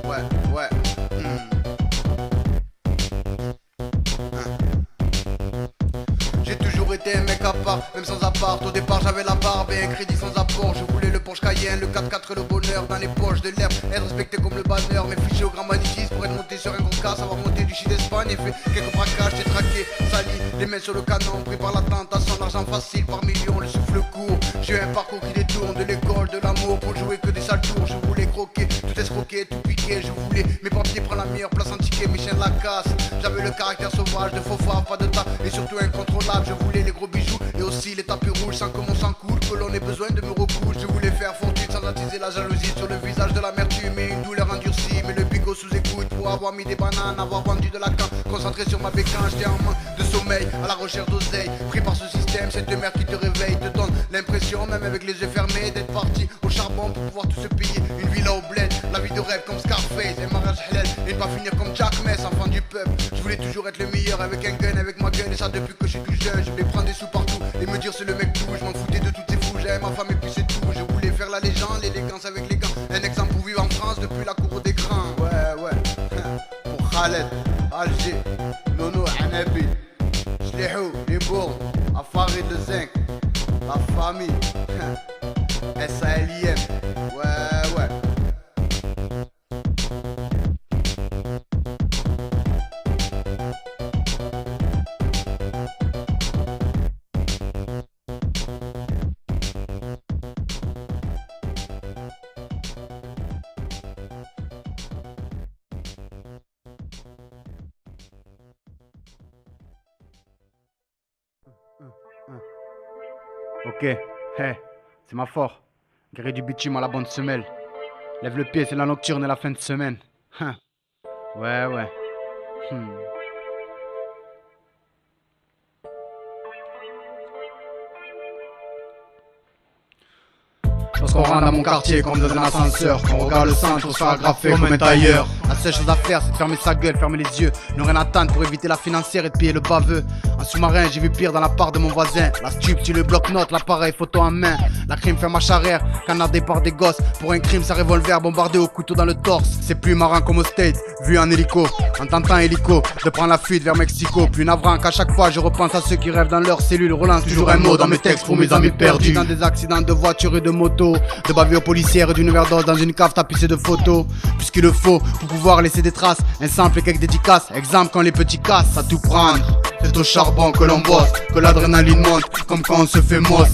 Ouais. J'ai toujours été un mec à part, même sans appart. Au départ j'avais la barbe et un crédit sans apport. Je voulais le Porsche Cayenne, le 4x4 et le bonheur dans les poches de l'herbe. Être respecté comme le banner, mes fichiers au grand magnétisme pour être monté sur un gros casse, avoir monté du shit d'Espagne et fait quelques braquages, j'ai traqué, sali, les mains sur le canon, pris par la tentation, l'argent facile par millions, le souffle court. J'ai eu un parcours qui détourne de l'école, de l'amour, pour jouer que des sales tours. Je voulais croquer, tout escroquer, tout piquer. Je voulais mes papiers prendre la meilleure place en ticket, mes chiens de la casse. J'avais le caractère sauvage, de faux pas de tas et surtout incontrôlable. Je voulais les gros bijoux et aussi les tapis rouges sans que mon sang coule, que l'on ait besoin de me recoucher. Je voulais faire fortune sans attiser la jalousie sur le visage de l'amertume et une douleur endurcie. Mais le bigot sous écoute pour avoir mis des bananes, avoir vendu de la canne, concentré sur ma bécane. J'étais en manque de sommeil, à la recherche d'oseille, pris par ce système, cette mère qui te réveille, te donne l'impression, même avec les yeux fermés, d'être parti au charbon pour pouvoir tout se payer. Une villa au bled, la vie de rêve comme Scarface, un mariage halal et ne pas finir comme Jack Mess, enfant du peuple. Je voulais toujours être le meilleur avec un gun, avec ma gueule, et ça depuis que je suis tout jeune. Je voulais prendre des sous partout et me dire c'est le mec tout. Je m'en foutais de toutes ces fous, j'avais ma femme et puis c'est tout. Je voulais faire la légende, l'élégance avec les gants, un exemple pour vivre en France depuis la cour des grands. Ouais. Pour Khaled, Alger, Nono, Hanabi, Shlihou, les bourgs, Afarid le zinc, la famille, SALIM, ouais. Ok, c'est ma fort. Guéri du bitume à la bonne semelle. Lève le pied, c'est la nocturne et la fin de semaine. Ouais. Lorsqu'on rentre dans mon quartier comme dans un ascenseur, quand on regarde le centre, on se fait agrafer comme un tailleur. La seule chose à faire, c'est de fermer sa gueule, fermer les yeux, ne rien attendre pour éviter la financière et de payer le baveux. En sous-marin, j'ai vu pire dans la part de mon voisin. La stup, tu le bloc-notes, l'appareil photo en main. La crime fait marche arrière, canardé par des gosses. Pour un crime, sa revolver bombardé au couteau dans le torse. C'est plus marrant comme au State, vu en hélico, en tentant hélico, de prendre la fuite vers Mexico. Plus navrant qu'à chaque fois, je repense à ceux qui rêvent dans leur cellule. Relance toujours un mot dans mes textes pour mes amis perdus. Dans des accidents de voiture et de moto, de bavures policières et d'une overdose dans une cave tapissée de photos. Puisqu'il le faut pour pouvoir laisser des traces, un simple et quelques dédicaces. Exemple quand les petits cassent, à tout prendre. C'est au charbon que l'on bosse, que l'adrénaline monte, comme quand on se fait mosse.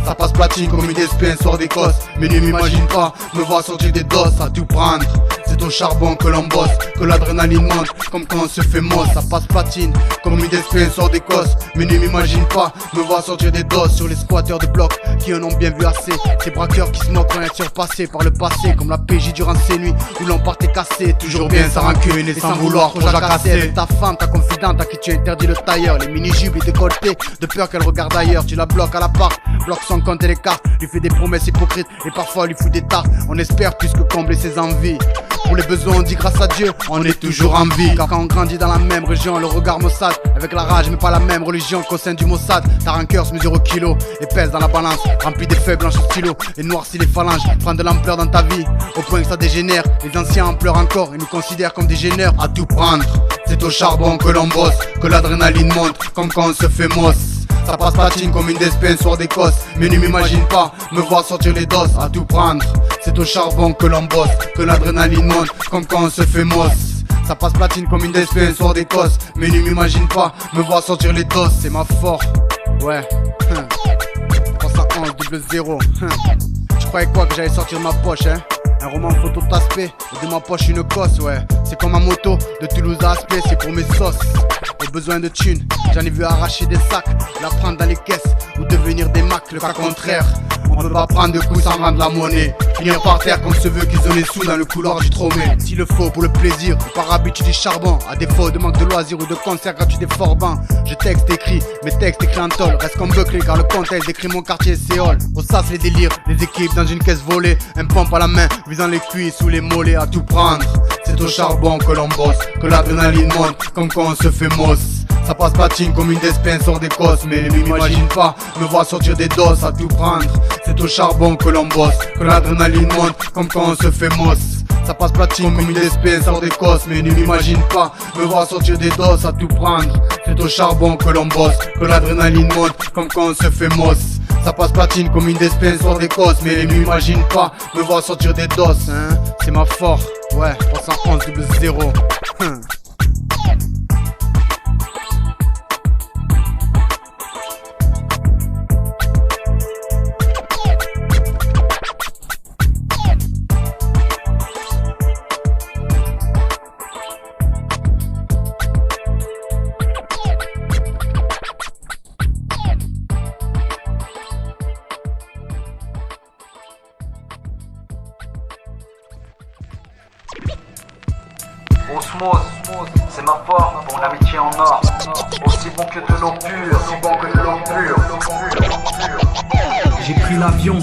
Ça passe platine comme une SP un soir d'Écosse. Mais ne m'imagine pas me voir sortir des doses, à tout prendre. C'est au charbon que l'on bosse, que l'adrénaline monte, comme quand on se fait mosse. Ça passe platine comme une SP un soir d'Écosse. Mais ne m'imagine pas me voir sortir des doses sur les squatteurs de blocs qui en ont bien vu assez. Ces braqueurs qui se moquent quand être surpassés par le passé, comme la PJ durant ces nuits où l'on partait cassé. Toujours bien sans rancune et sans vouloir trop jacasser. Ta femme, ta confidente à qui tu interdis le tailleur, les mini-jupes et décolletés, de peur qu'elle regarde ailleurs. Tu la bloques à l'appart, bloque son compte et les cartes, lui fait des promesses hypocrites et parfois lui fout des tartes. On espère plus que combler ses envies. Pour les besoins on dit grâce à Dieu, on est toujours en vie. Car quand on grandit dans la même région, le regard maussade, avec la rage mais pas la même religion qu'au sein du Mossad. Ta rancœur se mesure au kilo et pèse dans la balance, remplit des feuilles blanches au stylo et noircit les phalanges. Prend de l'ampleur dans ta vie, au point que ça dégénère. Les anciens en pleurent encore et nous considèrent comme des gêneurs. À tout prendre, c'est au charbon que l'on bosse, que l'adrénaline monte, comme quand on se fait mosse. Ça passe platine comme une DSP un soir d'Écosse. Mais ne m'imagine pas me voir sortir les doses, à tout prendre. C'est au charbon que l'on bosse, que l'adrénaline monte, comme quand on se fait mosse. Ça passe platine comme une DSP un soir d'Écosse. Mais ne m'imagine pas me voir sortir les doses, c'est ma force. Ouais, 311 0. Je croyais quoi que j'allais sortir de ma poche, hein. Un roman photo d'aspect et de ma poche une cosse, ouais. C'est comme ma moto de Toulouse à Aspect, c'est pour mes sauces. Au besoin de thunes, j'en ai vu arracher des sacs, la prendre dans les caisses ou devenir des macs. Le cas contraire, on peut pas prendre de coups sans rendre la monnaie. Finir par terre comme se veut qu'ils ont les sous dans le couloir du tromé. S'il le faut pour le plaisir, ou par habitude du charbon. À défaut de manque de loisirs ou de concerts gratuits des forbans. Je texte écrit, mes textes écrits en tôle restent comme bouclés car le contexte décrit mon quartier Séol. Au sas les délires, les équipes dans une caisse volée. Un pompe à la main, visant les cuisses ou les mollets, à tout prendre. C'est au charbon que l'on bosse, que l'adrénaline monte, comme quand on se fait mosse. Ça passe patine comme une DSP un sort d'Écosse. Mais ne m'imagine pas me voir sortir des doses, à tout prendre. C'est au charbon que l'on bosse, que l'adrénaline monte, comme quand on se fait mosse. Ça passe platine comme une espèce hors des cosses. Mais ne m'imagine pas me voir sortir des doses à tout prendre. C'est au charbon que l'on bosse, que l'adrénaline monte comme quand on se fait mosse. Ça passe platine comme une espèce hors des cosses. Mais ne m'imagine pas me voir sortir des doses, hein. C'est ma force, ouais, 311 00. Osmose, c'est ma forme pour l'amitié en or. Aussi bon que de l'eau pure, aussi bon que de l'eau pure. J'ai pris l'avion,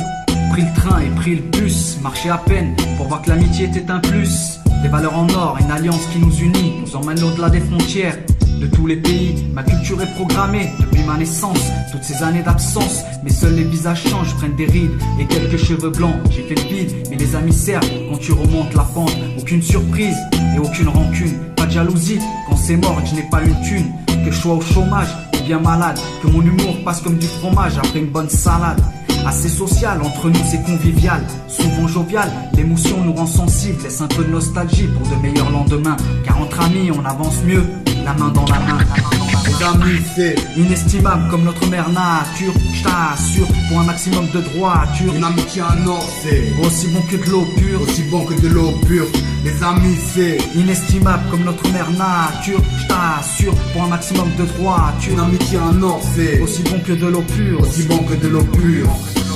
pris le train et pris le bus. Marché à peine pour voir que l'amitié était un plus. Des valeurs en or, une alliance qui nous unit, nous emmène au-delà des frontières de tous les pays. Ma culture est programmée depuis ma naissance. Toutes ces années d'absence, mais seuls les visages changent, prennent des rides et quelques cheveux blancs. J'ai fait le vide, mais les amis servent quand tu remontes la pente. Aucune surprise et aucune rancune, pas de jalousie quand c'est mort et que je n'ai pas une thune. Que je sois au chômage ou bien malade, que mon humour passe comme du fromage après une bonne salade. Assez social, entre nous c'est convivial, souvent jovial, l'émotion nous rend sensibles, laisse un peu de nostalgie pour de meilleurs lendemains. Car entre amis on avance mieux, la main dans la main. Les amis c'est Inestimable comme notre mère nature, je t'assure, pour un maximum de droiture. une amitié en or, c'est Aussi bon que de l'eau pure, aussi bon que de l'eau pure. Les amis c'est inestimable comme notre mère nature, je t'assure, pour un maximum de droiture. une amitié en or, c'est Aussi bon que de l'eau pure, aussi bon que de l'eau pure.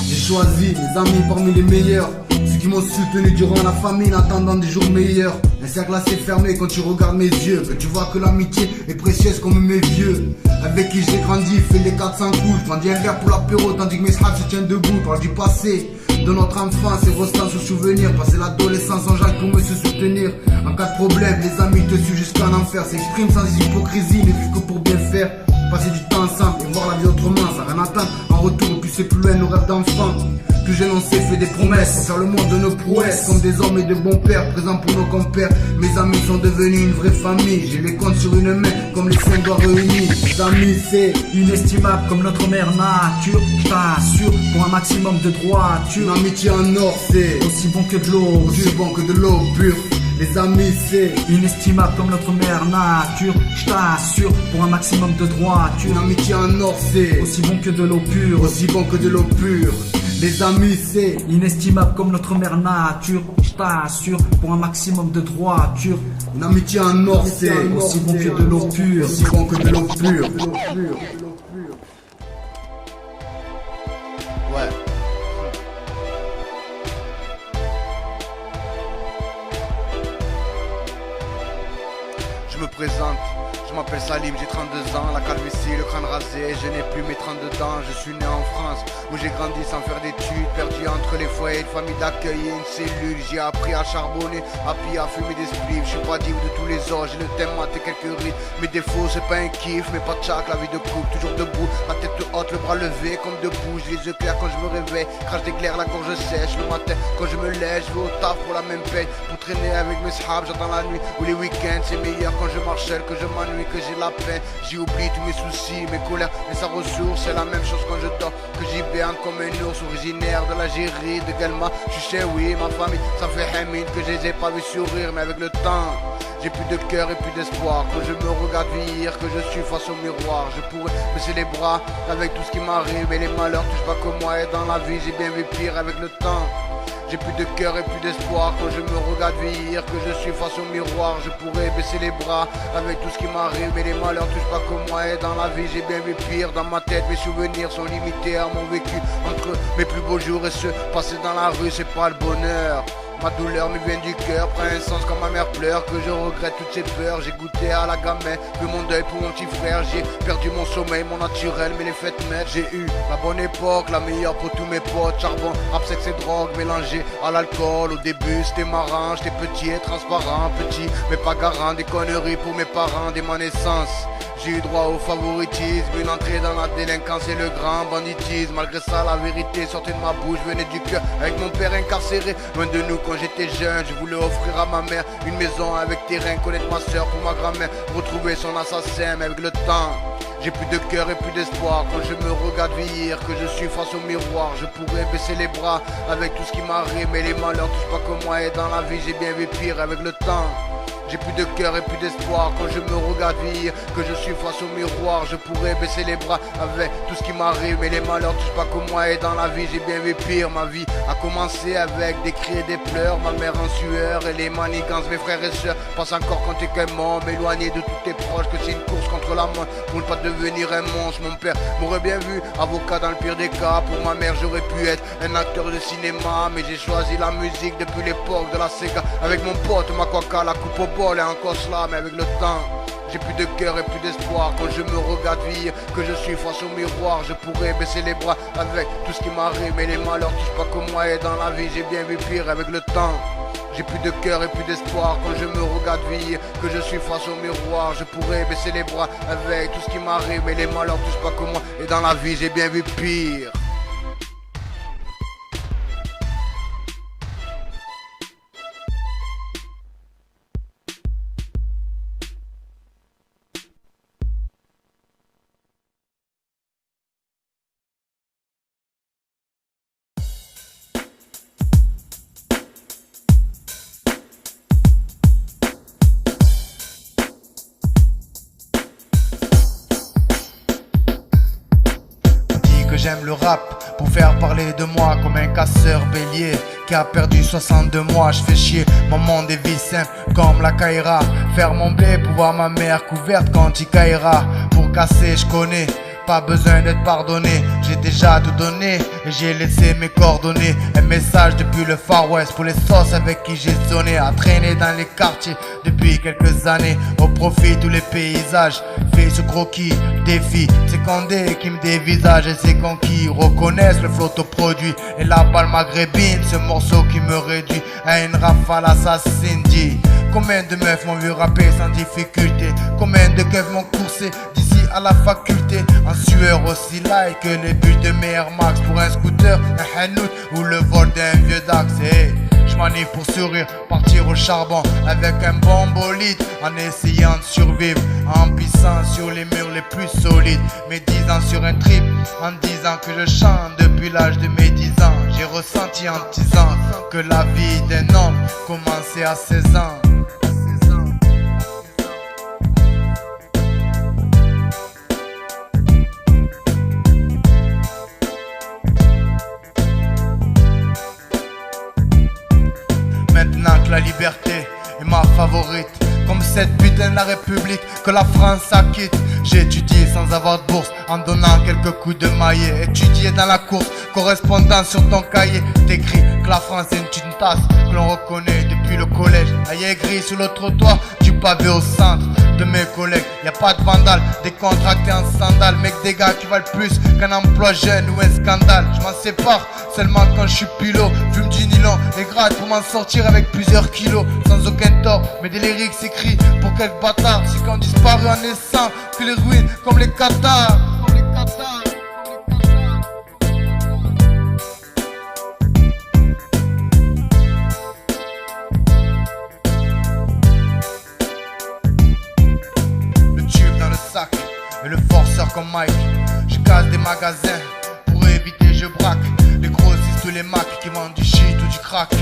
J'ai choisi mes amis parmi les meilleurs, ceux qui m'ont soutenu durant la famine, attendant des jours meilleurs. Un cercle assez fermé quand tu regardes mes yeux, que tu vois que l'amitié est précieuse comme mes vieux. Avec qui j'ai grandi, fait les 400 coups, je vendis un verre pour l'apéro tandis que mes sables se tiennent debout. Parle du passé, de notre enfance et restant ce souvenir. Passer l'adolescence en Jacques pour me se soutenir. En cas de problème, les amis te suivent jusqu'en enfer. S'expriment sans hypocrisie, ne vivent que pour bien faire. Passer du temps ensemble et voir la vie autrement, sans rien attendre. En retour, plus c'est plus loin nos rêves d'enfants. Plus jeune on s'est fait des promesses, pour faire le monde de nos prouesses. Comme des hommes et de bons pères, présents pour nos compères. Mes amis sont devenus une vraie famille. J'ai les comptes sur une main, comme les 5 doigts réunis. Les amis c'est inestimable comme notre mère nature, je t'assure, pour un maximum de une droiture. amitié en or, c'est Aussi bon que de l'eau aussi pure, bon que de l'eau pure. Les amis c'est inestimable comme notre mère nature, je t'assure, pour un maximum de droiture. une amitié en or, c'est Aussi bon que de l'eau pure, aussi bon que de l'eau pure. Les amis c'est inestimable comme notre mère nature, je t'assure, pour un maximum de droiture. une amitié en or, c'est Aussi bon que de l'eau pure, aussi bon que de l'eau pure. Ouais. Je me présente, je m'appelle Salim, j'ai 32 ans, la calvitie, le crâne rasé, je n'ai plus mes 32 ans, je suis né en France, où j'ai grandi sans faire d'études, perdu entre les foyers de famille d'accueil et une cellule, j'ai appris à charbonner, à piller, à fumer des spliffs, je suis pas digne de tous les âges, j'ai le thème, maté quelques rides, mes défauts c'est pas un kiff, mais pas de chaque, la vie de couple, toujours debout, la tête haute, le bras levé, comme debout, j'ai les yeux clairs quand je me réveille, crache d'éclair, la gorge sèche, le matin, quand je me lève, je vais au taf pour la même paye, pour traîner avec mes sahabs, j'attends la nuit, ou les week-ends, c'est meilleur quand je marche seul, que je m'ennuie, que j'ai la peine, j'y oublie tous mes soucis, mes colères, mais sa ressource, c'est la même chose quand je dors, que j'hiberne comme un ours originaire de l'Algérie, de Galma, je suis chez oui, ma famille, ça fait Hamid que je les ai pas vu sourire, mais avec le temps, j'ai plus de cœur et plus d'espoir, quand je me regarde vieillir, que je suis face au miroir, je pourrais baisser les bras avec tout ce qui m'arrive, mais les malheurs touchent pas que moi, et dans la vie, j'ai bien vu pire avec le temps. J'ai plus de cœur et plus d'espoir quand je me regarde vieillir, que je suis face au miroir, je pourrais baisser les bras avec tout ce qui m'arrive, mais les malheurs touchent pas que moi, et dans la vie j'ai bien vu pire. Dans ma tête mes souvenirs sont limités à mon vécu, entre mes plus beaux jours et ceux passés dans la rue, c'est pas le bonheur. Ma douleur me vient du cœur, prend un sens quand ma mère pleure, que je regrette toutes ces peurs. J'ai goûté à la gamelle, vu mon deuil pour mon petit frère. J'ai perdu mon sommeil, mon naturel, mais les fêtes m'aident. J'ai eu la bonne époque, la meilleure pour tous mes potes. Charbon, rap, sexe et drogue mélangés à l'alcool. Au début c'était marrant, j'étais petit et transparent. Petit mais pas garant, des conneries pour mes parents dès ma naissance. J'ai eu droit au favoritisme, une entrée dans la délinquance et le grand banditisme. Malgré ça, la vérité sortait de ma bouche, venait du cœur. Avec mon père incarcéré, loin de nous quand j'étais jeune. Je voulais offrir à ma mère une maison avec terrain, connaître ma soeur pour ma grand-mère, retrouver son assassin. Mais avec le temps, j'ai plus de cœur et plus d'espoir. Quand je me regarde vieillir, que je suis face au miroir, je pourrais baisser les bras avec tout ce qui m'arrive. Mais les malheurs touchent pas que moi, et dans la vie j'ai bien vu pire. Avec le temps, j'ai plus de cœur et plus d'espoir. Quand je me regarde vieillir, que je suis face au miroir, je pourrais baisser les bras avec tout ce qui m'arrive. Mais les malheurs touchent pas que moi, et dans la vie j'ai bien vu pire. Ma vie a commencé avec des cris et des pleurs, ma mère en sueur et les manigances. Mes frères et sœurs passent encore quand t'es qu'un mort, m'éloigner de tous tes proches, que c'est une course contre la mort pour ne pas devenir un monstre. Mon père m'aurait bien vu avocat dans le pire des cas. Pour ma mère j'aurais pu être un acteur de cinéma, mais j'ai choisi la musique depuis l'époque de la Sega. Avec mon pote Makwaka, la coupe au bol et encore cela. Mais avec le temps, j'ai plus de cœur et plus d'espoir. Quand je me regarde vieillir, que je suis face au miroir, je pourrais baisser les bras avec tout ce qui m'arrive. Mais les malheurs touchent pas que moi, et dans la vie j'ai bien vu pire. Avec le temps, j'ai plus de cœur et plus d'espoir. Quand je me regarde vieillir, que je suis face au miroir, je pourrais baisser les bras avec tout ce qui m'arrive. Mais les malheurs touchent pas que moi, et dans la vie j'ai bien vu pire. J'aime le rap pour faire parler de moi comme un casseur bélier qui a perdu 62 mois. Je fais chier mon monde des vies simples comme la Kaira. Faire mon blé pour voir ma mère couverte quand il caillera. Pour casser je connais, pas besoin d'être pardonné. J'ai déjà tout donné et j'ai laissé mes coordonnées. Un message depuis le Far West pour les sauces avec qui j'ai sonné. À traîner dans les quartiers depuis quelques années, au profit tous les paysages. Fais ce croquis, défi, c'est Condé qui me dévisage. Et c'est conquis reconnaissent le flotto produit et la balle maghrébine, ce morceau qui me réduit à une rafale assassine. Dit combien de meufs m'ont vu rapper sans difficulté, combien de keufs m'ont coursé d'ici à la faculté, en sueur aussi light que les bulles de Air Max. Pour un scooter, un hanout ou le vol d'un vieux Dax. Hey, je m'ennuie pour sourire, partir au charbon avec un bon bolide, en essayant de survivre, en pissant sur les murs les plus solides. Mes 10 ans sur un trip, en disant que je chante depuis l'âge de mes 10 ans. J'ai ressenti en 10 ans que la vie d'un homme commençait à 16 ans. Maintenant que la liberté est ma favorite, comme cette putain de la République que la France acquitte. J'ai étudié sans avoir de bourse, en donnant quelques coups de maillet. Étudié dans la course, correspondant sur ton cahier. T'écris que la France est une tasse que l'on reconnaît depuis le collège. Aïe gris sur le trottoir, du pavé au centre de mes collègues. Y'a pas de vandales, décontractés en sandales. Mec, des gars qui valent plus qu'un emploi jeune ou un scandale. Je m'en sépare seulement quand je suis pilot. Fume du nylon et gratte pour m'en sortir avec plusieurs kilos. Sans aucun tort, mais des lyrics écrits pour quelques bâtards. Si qu'on disparu en naissant, que les ruines comme les Qatars. Et le forceur comme Mike, je casse des magasins, pour éviter je braque. Les grossistes ou les macs qui vendent du shit ou du crack.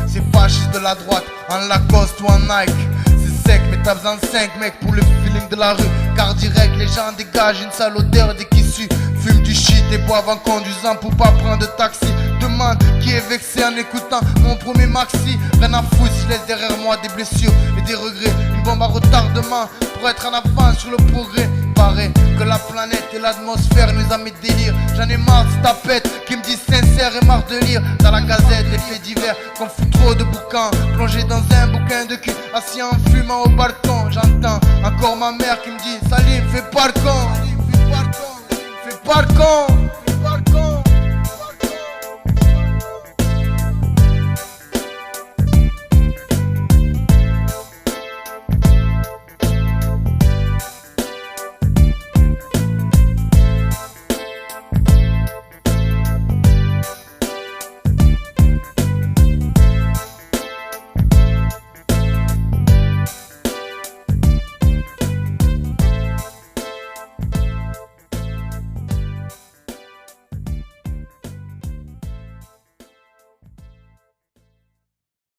C'est fasciste de la droite, en Lacoste ou en Nike. C'est sec mais t'as besoin de 5 mecs pour le feeling de la rue. Car direct les gens dégagent une sale odeur dès qu'ils suent. Fument du shit et boivent en conduisant pour pas prendre de taxi. Demande qui est vexé en écoutant mon premier maxi. Rien à foutre, je laisse derrière moi des blessures et des regrets. Une bombe à retardement pour être en avance sur le progrès. Paraît que la planète et l'atmosphère nous a mis délire. J'en ai marre de cette tapette qui me dit sincère et marre de lire dans la gazette les faits divers qu'on fout trop de bouquins. Plongé dans un bouquin de cul, assis en fumant au balcon. J'entends encore ma mère qui me dit Salim, fais pas le con, fais pas le con.